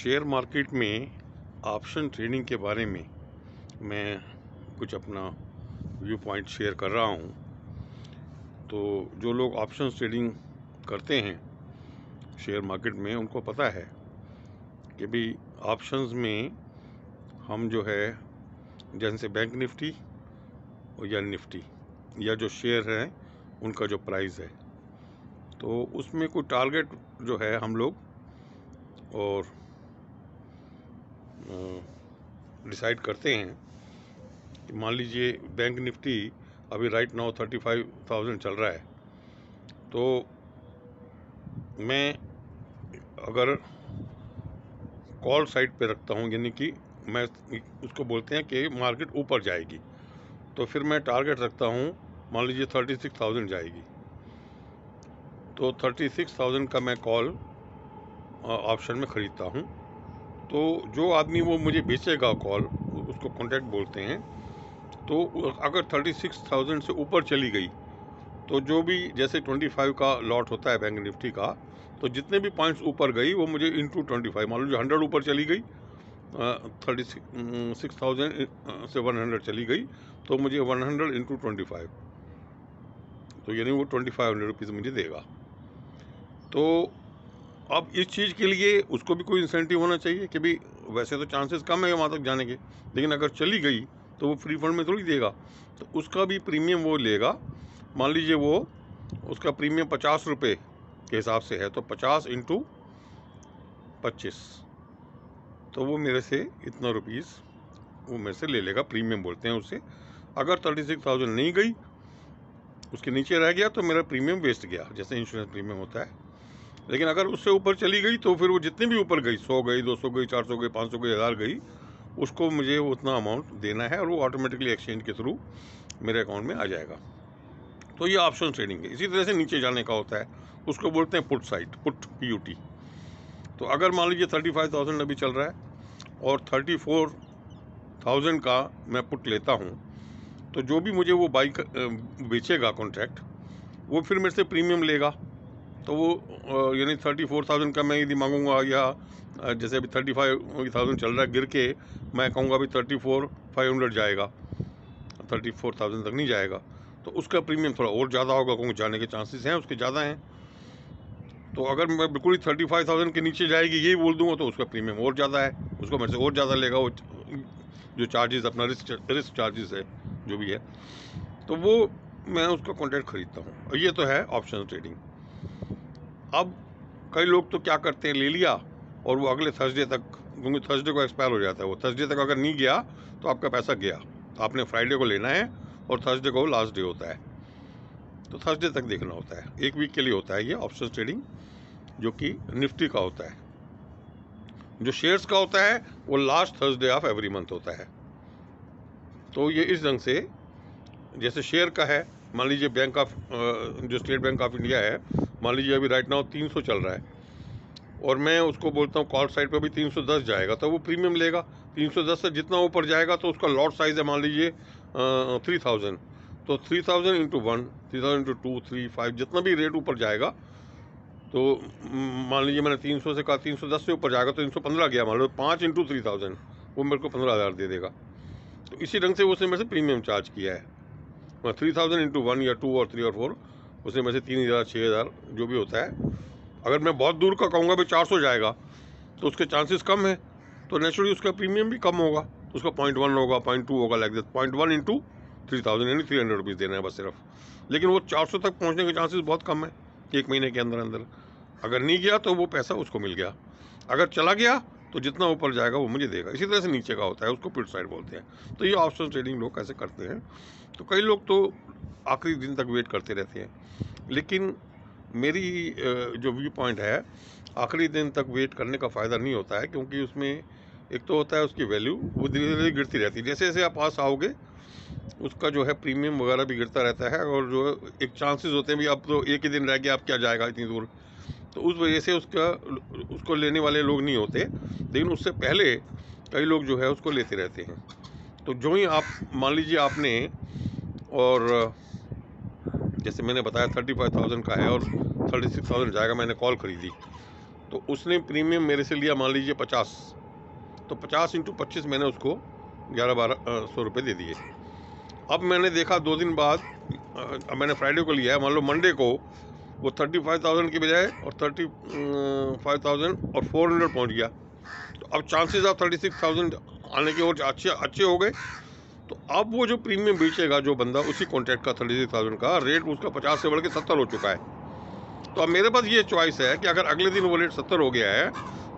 Share market में option trading के बारे में मैं कुछ अपना व्यू पॉइंट शेयर कर रहा हूँ। तो जो लोग ऑप्शन ट्रेडिंग करते हैं शेयर मार्केट में, उनको पता है कि भाई ऑप्शंस में हम जो है, जैसे बैंक निफ्टी या निफ्टी या जो शेयर हैं उनका जो प्राइस है, तो उसमें कोई टारगेट जो है हम लोग और डिसाइड करते हैं कि मान लीजिए बैंक निफ्टी अभी राइट नाउ 35,000 चल रहा है। तो मैं अगर कॉल साइड पे रखता हूँ, यानी कि मैं उसको बोलते हैं कि मार्केट ऊपर जाएगी, तो फिर मैं टारगेट रखता हूँ, मान लीजिए 36,000 जाएगी, तो 36,000 का मैं कॉल ऑप्शन में ख़रीदता हूँ। तो जो आदमी वो मुझे बेचेगा कॉल, उसको कॉन्ट्रैक्ट बोलते हैं। तो अगर 36,000 से ऊपर चली गई तो जो भी, जैसे 25 का लॉट होता है बैंक निफ्टी का, तो जितने भी पॉइंट्स ऊपर गई वो मुझे इंटू 25, मान लीजिए 100 ऊपर चली गई, 36,000 से 100 चली गई, तो मुझे 100 इंटू 25, तो यानी वो 2500 रुपीज़ मुझे देगा। तो अब इस चीज़ के लिए उसको भी कोई इंसेंटिव होना चाहिए कि भाई वैसे तो चांसेस कम है वहाँ तक जाने के, लेकिन अगर चली गई तो वो फ्री फंड में थोड़ी देगा, तो उसका भी प्रीमियम वो लेगा। मान लीजिए वो उसका प्रीमियम 50 रुपये के हिसाब से है, तो 50 इंटू 25, तो वो मेरे से इतना रुपीज़ वो मेरे से ले लेगा, प्रीमियम बोलते हैं उससे। अगर 36,000 नहीं गई, उसके नीचे रह गया, तो मेरा प्रीमियम वेस्ट गया, जैसे इंश्योरेंस प्रीमियम होता है। लेकिन अगर उससे ऊपर चली गई तो फिर वो जितनी भी ऊपर गई, 100 गई, 200 गई, 400 गई, 500 गई, 1000 गई, उसको मुझे उतना अमाउंट देना है और वो ऑटोमेटिकली एक्सचेंज के थ्रू मेरे अकाउंट में आ जाएगा। तो ये ऑप्शन ट्रेडिंग है। इसी तरह से नीचे जाने का होता है, उसको बोलते हैं पुट साइड, पुट PUT। तो अगर मान लीजिए 35,000 अभी चल रहा है और 34,000 का मैं पुट लेता हूँ, तो जो भी मुझे वो बाई बेचेगा कॉन्ट्रैक्ट, वो फिर मेरे से प्रीमियम लेगा। तो वो यानी 34,000 का मैं यदि मांगूंगा, या जैसे अभी 35,000 चल रहा है, गिर के मैं कहूँगा अभी 34,500 जाएगा, 34,000 तक नहीं जाएगा, तो उसका प्रीमियम थोड़ा और ज़्यादा होगा, क्योंकि जाने के चांसेस हैं उसके ज़्यादा हैं। तो अगर मैं बिल्कुल ही 35,000 के नीचे जाएगी यही बोल दूंगा, तो उसका प्रीमियम और ज़्यादा है, उसको मेरे से और ज़्यादा लेगा, वो जो चार्जेस, अपना रिस्क चार्जेस है जो भी है, तो वो मैं उसका कॉन्ट्रैक्ट खरीदता हूँ। और ये तो है ऑप्शन ट्रेडिंग। अब कई लोग तो क्या करते हैं, ले लिया और वो अगले थर्सडे तक, क्योंकि थर्सडे को एक्सपायर हो जाता है, वो थर्सडे तक अगर नहीं गया तो आपका पैसा गया। आपने फ्राइडे को लेना है और थर्सडे को लास्ट डे होता है, तो थर्सडे तक देखना होता है, एक वीक के लिए होता है ये ऑप्शन ट्रेडिंग, जो कि निफ्टी का होता है। जो शेयर्स का होता है वो last Thursday of every month होता है। तो ये इस ढंग से, जैसे शेयर का है, मान लीजिए बैंक ऑफ जो स्टेट बैंक ऑफ इंडिया है, मान लीजिए अभी राइट नाउ 300 चल रहा है और मैं उसको बोलता हूँ कॉल साइड पे भी 310 जाएगा, तो वो प्रीमियम लेगा। 310 से जितना ऊपर जाएगा तो उसका लॉट साइज है, मान लीजिए 3,000, तो 3,000 इंटू 1, 3,000 इंटू 2, 3, 5, जितना भी रेट ऊपर जाएगा, तो मान लीजिए मैंने 300 से कहा, 310 से ऊपर जाएगा तो 315 गया, मान लो 5 इंटू 3,000, वो मेरे को 15,000 दे देगा। तो इसी ढंग से उसने मेरे से प्रीमियम चार्ज किया है। 3,000 इंटू 1 या 2 और 3 और 4, उसने मेरे से 3,000, 6,000 जो भी होता है। अगर मैं बहुत दूर का कहूँगा भाई 400 जाएगा, तो उसके चांसेस कम है, तो नेचुरली उसका प्रीमियम भी कम होगा, उसका 0.1 होगा, 0.2 होगा, लाइक दैट। 0.1 इंटू 3,000 यानी 300 रुपीज़ देना है बस सिर्फ। लेकिन वो 400 तक पहुँचने के चांसेस बहुत कम है, एक महीने के अंदर अंदर। अगर नहीं गया तो वो पैसा उसको मिल गया, अगर चला गया तो जितना ऊपर जाएगा वो मुझे देगा। इसी तरह से नीचे का होता है, उसको पुट साइड बोलते हैं। तो ये ऑप्शन ट्रेडिंग लोग कैसे करते हैं। तो कई लोग तो आखिरी दिन तक वेट करते रहते हैं, लेकिन मेरी जो व्यू पॉइंट है, आखिरी दिन तक वेट करने का फ़ायदा नहीं होता है, क्योंकि उसमें एक तो होता है उसकी वैल्यू, वो धीरे धीरे गिरती रहती है। जैसे जैसे आप पास आओगे उसका जो है प्रीमियम वगैरह भी गिरता रहता है, और जो एक चांसेस होते हैं भी, अब तो एक ही दिन रह गया, अब क्या जाएगा इतनी दूर, तो उस वजह से उसको लेने वाले लोग नहीं होते। लेकिन उससे पहले कई लोग जो है उसको लेते रहते हैं। तो जो ही आप मान लीजिए आपने, और जैसे मैंने बताया 35,000 का है और 36,000 जाएगा, मैंने कॉल खरीदी, तो उसने प्रीमियम मेरे से लिया मान लीजिए 50, तो 50 इंटू 25 मैंने उसको 1100 रुपये दे दिए। अब मैंने देखा 2 दिन बाद, मैंने फ्राइडे को लिया है, मान लो मंडे को वो 35,000 की बजाय और 35,000 और 400 पहुँच गया। तो अब चांसेस ऑफ 36,000 आने के और अच्छे हो गए। तो अब वो जो प्रीमियम बेचेगा जो बंदा, उसी कॉन्ट्रैक्ट का 36,000 का रेट उसका 50 से बढ़ के 70 हो चुका है। तो अब मेरे पास ये चॉइस है कि अगर अगले दिन वो रेट 70 हो गया है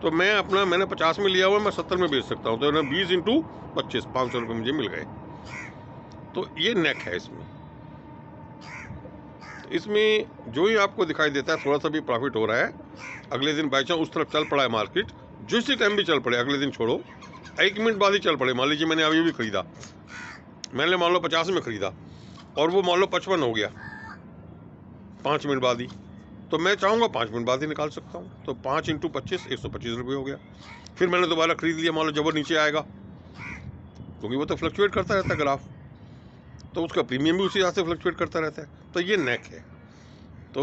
तो मैंने 50 में लिया हुआ, मैं 70 में बेच सकता हूँ। तो 20 इंटू 25, 500 रुपये मुझे मिल गए। तो ये नेक है इसमें जो ही आपको दिखाई देता है थोड़ा सा भी प्रॉफिट हो रहा है, अगले दिन बाई चांस उस तरफ चल पड़ा है मार्केट, जो इसी टाइम भी चल पड़े, अगले दिन छोड़ो 1 मिनट बाद ही चल पड़े। मान लीजिए मैंने अभी भी खरीदा, मैंने मान लो 50 में खरीदा और वो मान लो 55 हो गया 5 मिनट बाद ही, तो मैं चाहूँगा 5 मिनट बाद ही निकाल सकता हूँ। तो 5 इंटू 25, 125 रुपये हो गया। फिर मैंने दोबारा खरीद लिया, मान लो जब वो नीचे आएगा, क्योंकि वो तो फ्लक्चुएट करता रहता है ग्राफ, तो उसका प्रीमियम भी उसी हिसाब से फ्लक्चुएट करता रहता है। तो ये नेक है। तो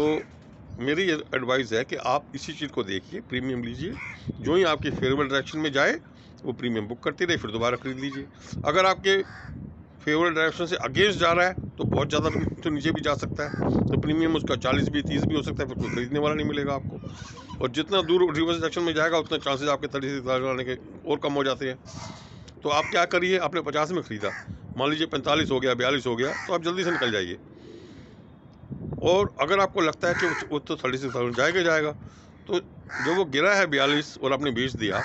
मेरी एडवाइस है कि आप इसी चीज़ को देखिए, प्रीमियम लीजिए, जो ही आपकी फेवरेबल डायरेक्शन में जाए वो प्रीमियम बुक करते रहे, फिर दोबारा खरीद लीजिए। अगर आपके फेवरेबल डायरेक्शन से अगेंस्ट जा रहा है तो बहुत ज़्यादा तो नीचे भी जा सकता है, तो प्रीमियम उसका 40 भी 30 भी हो सकता है, फिर कोई खरीदने वाला नहीं मिलेगा आपको। और जितना दूर रिवर्स डायरेक्शन में जाएगा उतना चांसेस आपके 36,000 आने के और कम हो जाते हैं। तो आप क्या करिए, आपने 50 में ख़रीदा, मान लीजिए 45 हो गया, 42 हो गया, तो आप जल्दी से निकल जाइए। और अगर आपको लगता है कि वो तो 36,000 जाएगा, तो जो वो गिरा है 42 और आपने बेच दिया,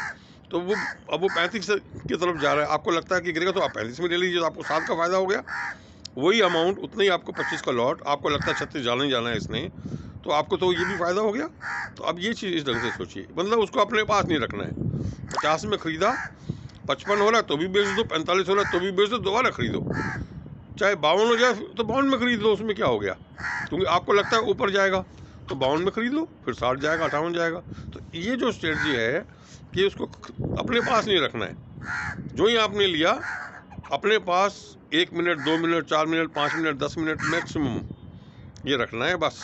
तो वो अब वो 35 की तरफ जा रहा है, आपको लगता है कि गिरेगा, तो आप 35 में ले लीजिए, तो आपको 7 का फ़ायदा हो गया। वही अमाउंट, उतना ही आपको 25 का लॉट, आपको लगता है 36 जाना ही जाना है इसने, तो आपको तो ये भी फ़ायदा हो गया। तो अब ये चीज़ इस ढंग से सोचिए, मतलब उसको अपने पास नहीं रखना है। 50 में ख़रीदा, 55 हो रहा है तो भी बेच दो, 45 हो रहा है तो भी बेच दो, दोबारा खरीदो। चाहे 52 हो जाए तो 52 में खरीद लो, उसमें क्या हो गया, क्योंकि आपको लगता है ऊपर जाएगा तो 52 में खरीद लो, फिर 60 जाएगा, 58 जाएगा। तो ये जो स्ट्रेटजी है कि उसको अपने पास नहीं रखना है। जो ही आपने लिया अपने पास 1 minute, 2 minute, 4 minute, 5 minute, 10 minute maximum ये रखना है बस।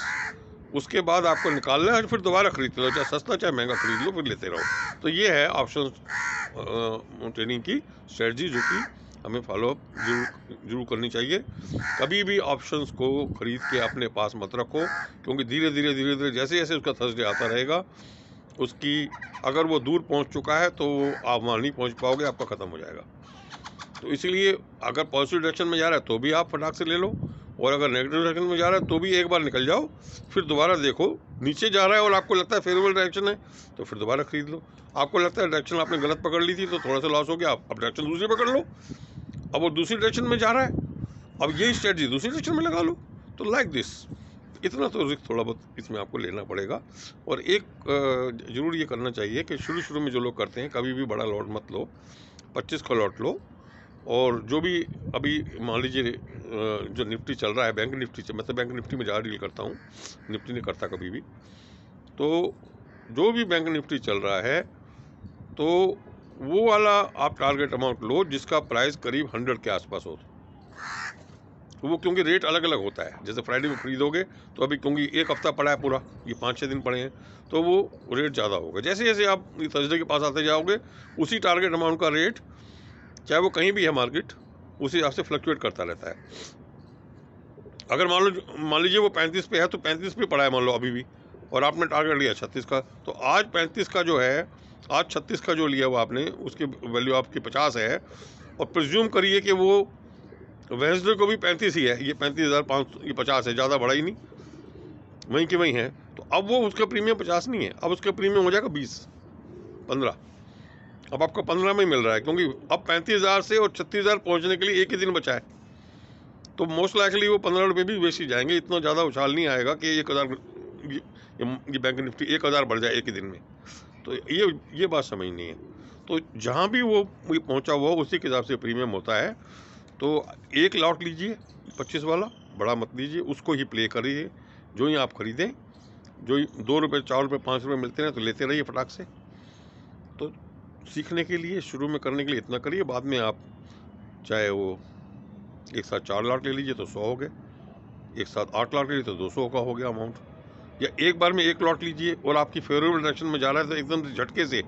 उसके बाद आपको निकालना है, फिर दोबारा खरीदते रहो, चाहे सस्ता चाहे महंगा खरीद लो, फिर लेते रहो। तो ये है ऑप्शन ट्रेडिंग की स्ट्रेटजी, जो कि हमें फॉलोअप जरूर करनी चाहिए। कभी भी ऑप्शंस को खरीद के अपने पास मत रखो, क्योंकि धीरे धीरे जैसे जैसे उसका थर्सडे आता रहेगा, उसकी अगर वो दूर पहुंच चुका है तो आप वहाँ नहीं पहुंच पाओगे, आपका ख़त्म हो जाएगा। तो इसीलिए अगर पॉजिटिव डायरेक्शन में जा रहा है तो भी आप फटाक से ले लो, और अगर नेगेटिव डायरेक्शन में जा रहा है तो भी एक बार निकल जाओ, फिर दोबारा देखो। नीचे जा रहा है और आपको लगता है फेवरेबल डायरेक्शन है तो फिर दोबारा खरीद लो। आपको लगता है डायरेक्शन आपने गलत पकड़ ली थी तो थोड़ा सा लॉस हो गया, अब डायरेक्शन दूसरी पकड़ लो, अब वो दूसरी डायरेक्शन में जा रहा है, अब यही स्ट्रेटजी दूसरी डायरेक्शन में लगा लो। तो लाइक दिस, इतना तो रिस्क थोड़ा बहुत इसमें आपको लेना पड़ेगा। और एक ज़रूर ये करना चाहिए कि शुरू में जो लोग करते हैं, कभी भी बड़ा लॉट मत लो, 25 का लॉट लो। और जो भी अभी मान लीजिए जो निफ्टी चल रहा है, बैंक निफ्टी, मैं तो बैंक निफ्टी में ज़्यादा डील करता हूँ, निफ्टी नहीं करता कभी भी। तो जो भी बैंक निफ्टी चल रहा है तो वो वाला आप टारगेट अमाउंट लो जिसका प्राइस करीब 100 के आसपास हो। वो क्योंकि रेट अलग अलग होता है, जैसे फ्राइडे को खरीदोगे तो अभी क्योंकि एक हफ्ता पड़ा है पूरा, ये 5-6 दिन पड़े हैं, तो वो रेट ज़्यादा होगा। जैसे जैसे आप थर्सडे के पास आते जाओगे, उसी टारगेट अमाउंट का रेट, चाहे वो कहीं भी है मार्केट, उसी हिसाब से फ्लक्चुएट करता रहता है। अगर मान लीजिए वो 35 पे है तो 35 पे पड़ा है मान लो अभी भी, और आपने टारगेट लिया 36 का, तो आज 35 का जो है, आज 36 का जो लिया वो आपने, उसकी वैल्यू आपकी 50 है, और प्रिज्यूम करिए कि वो वेंसडे को भी 35 ही है, ये 35,500, ये 50 है, ज़्यादा बढ़ा ही नहीं, वहीं की वहीं है। तो अब वो उसका प्रीमियम 50 नहीं है, अब उसका प्रीमियम हो जाएगा 20-15। अब आपको 15 में मिल रहा है, क्योंकि अब 35,000 से और 36,000 पहुँचने के लिए एक ही दिन बचा है, तो मोस्ट लाइकली वो 15 रुपये भी बेच ही जाएंगे। इतना ज़्यादा उछाल नहीं आएगा कि 1,000 ये बैंक निफ्टी 1,000 बढ़ जाए एक ही दिन में। तो ये बात समझनी है। तो जहाँ भी वो पहुँचा हुआ उसी के हिसाब से प्रीमियम होता है। तो एक लॉट लीजिए 25 वाला, बड़ा मत लीजिए, उसको ही प्ले करिए। जो ही आप खरीदें, जो ही 2 रुपये, 4 रुपये, 5 रुपये मिलते हैं तो लेते रहिए फटाक से। तो सीखने के लिए, शुरू में करने के लिए इतना करिए, बाद में आप चाहे वो एक साथ 4 लाख ले लीजिए तो 100 हो गए, एक साथ 8 लाख ले लीजिए तो 200 का हो गया अमाउंट। या एक बार में एक लॉट लीजिए और आपकी फेवरेबल डायरेक्शन में जा रहा है तो एकदम से झटके से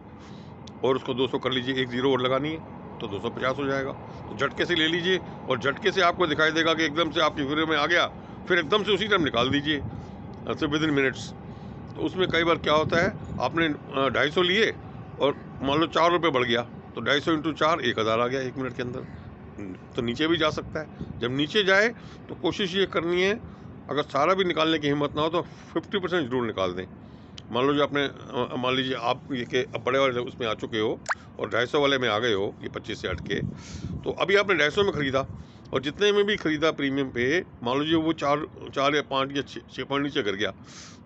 और उसको 200 कर लीजिए, एक जीरो और लगानी है तो 250 हो जाएगा। तो झटके से ले लीजिए और झटके से आपको दिखाई देगा कि एकदम से आपकी फेवर में आ गया, फिर एकदम से उसी टाइम निकाल दीजिए विद इन मिनट्स। तो उसमें कई बार क्या होता है, आपने 250 लिए और मान लो 4 रुपये बढ़ गया तो 250 इंटू 4 1000 आ गया 1 मिनट के अंदर। तो नीचे भी जा सकता है। जब नीचे जाए तो कोशिश ये करनी है, अगर सारा भी निकालने की हिम्मत ना हो तो 50% जरूर निकाल दें। मान लो जो आपने मान लीजिए आप ये कि अब बड़े वाले उसमें आ चुके हो और 250 वाले में आ गए हो, ये 25 से हट के, तो अभी आपने 250 में ख़रीदा और जितने में भी ख़रीदा प्रीमियम पे, मान लीजिए वो 4 या 5 या 6 पॉइंट नीचे गिर गया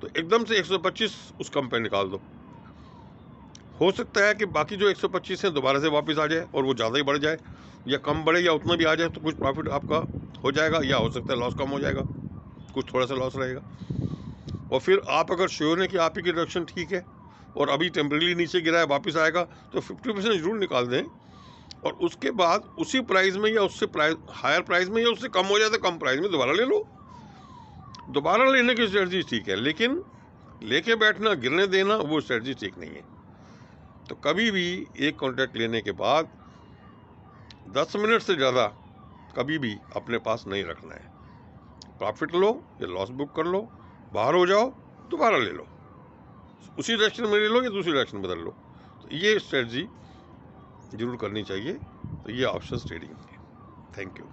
तो एकदम से 125 उस कम पे निकाल दो। हो सकता है कि बाकी जो 125 हैं दोबारा से वापस आ जाए और वो ज़्यादा ही बढ़ जाए, या कम बढ़े या उतना भी आ जाए तो कुछ प्रॉफिट आपका हो जाएगा, या हो सकता है लॉस कम हो जाएगा, कुछ थोड़ा सा लॉस रहेगा। और फिर आप अगर श्योर है कि आप ही की डायरेक्शन ठीक है और अभी टेम्परेली नीचे गिरा है वापस आएगा तो 50% जरूर निकाल दें और उसके बाद उसी प्राइस में या उससे प्राइस हायर प्राइस में या उससे कम हो जाए तो कम प्राइस में दोबारा ले लो। दोबारा लेने की स्ट्रेटजी ठीक है, लेकिन लेके बैठना गिरने देना वो स्ट्रेटजी ठीक नहीं है। तो कभी भी एक कॉन्ट्रैक्ट लेने के बाद 10 मिनट से ज़्यादा कभी भी अपने पास नहीं रखना है। प्रॉफिट लो या लॉस बुक कर लो, बाहर हो जाओ, दोबारा ले लो, उसी डायरेक्शन में ले लो या दूसरी डायरेक्शन बदल लो। तो ये स्ट्रेटजी जरूर करनी चाहिए। तो ये ऑप्शन ट्रेडिंग है। Thank you.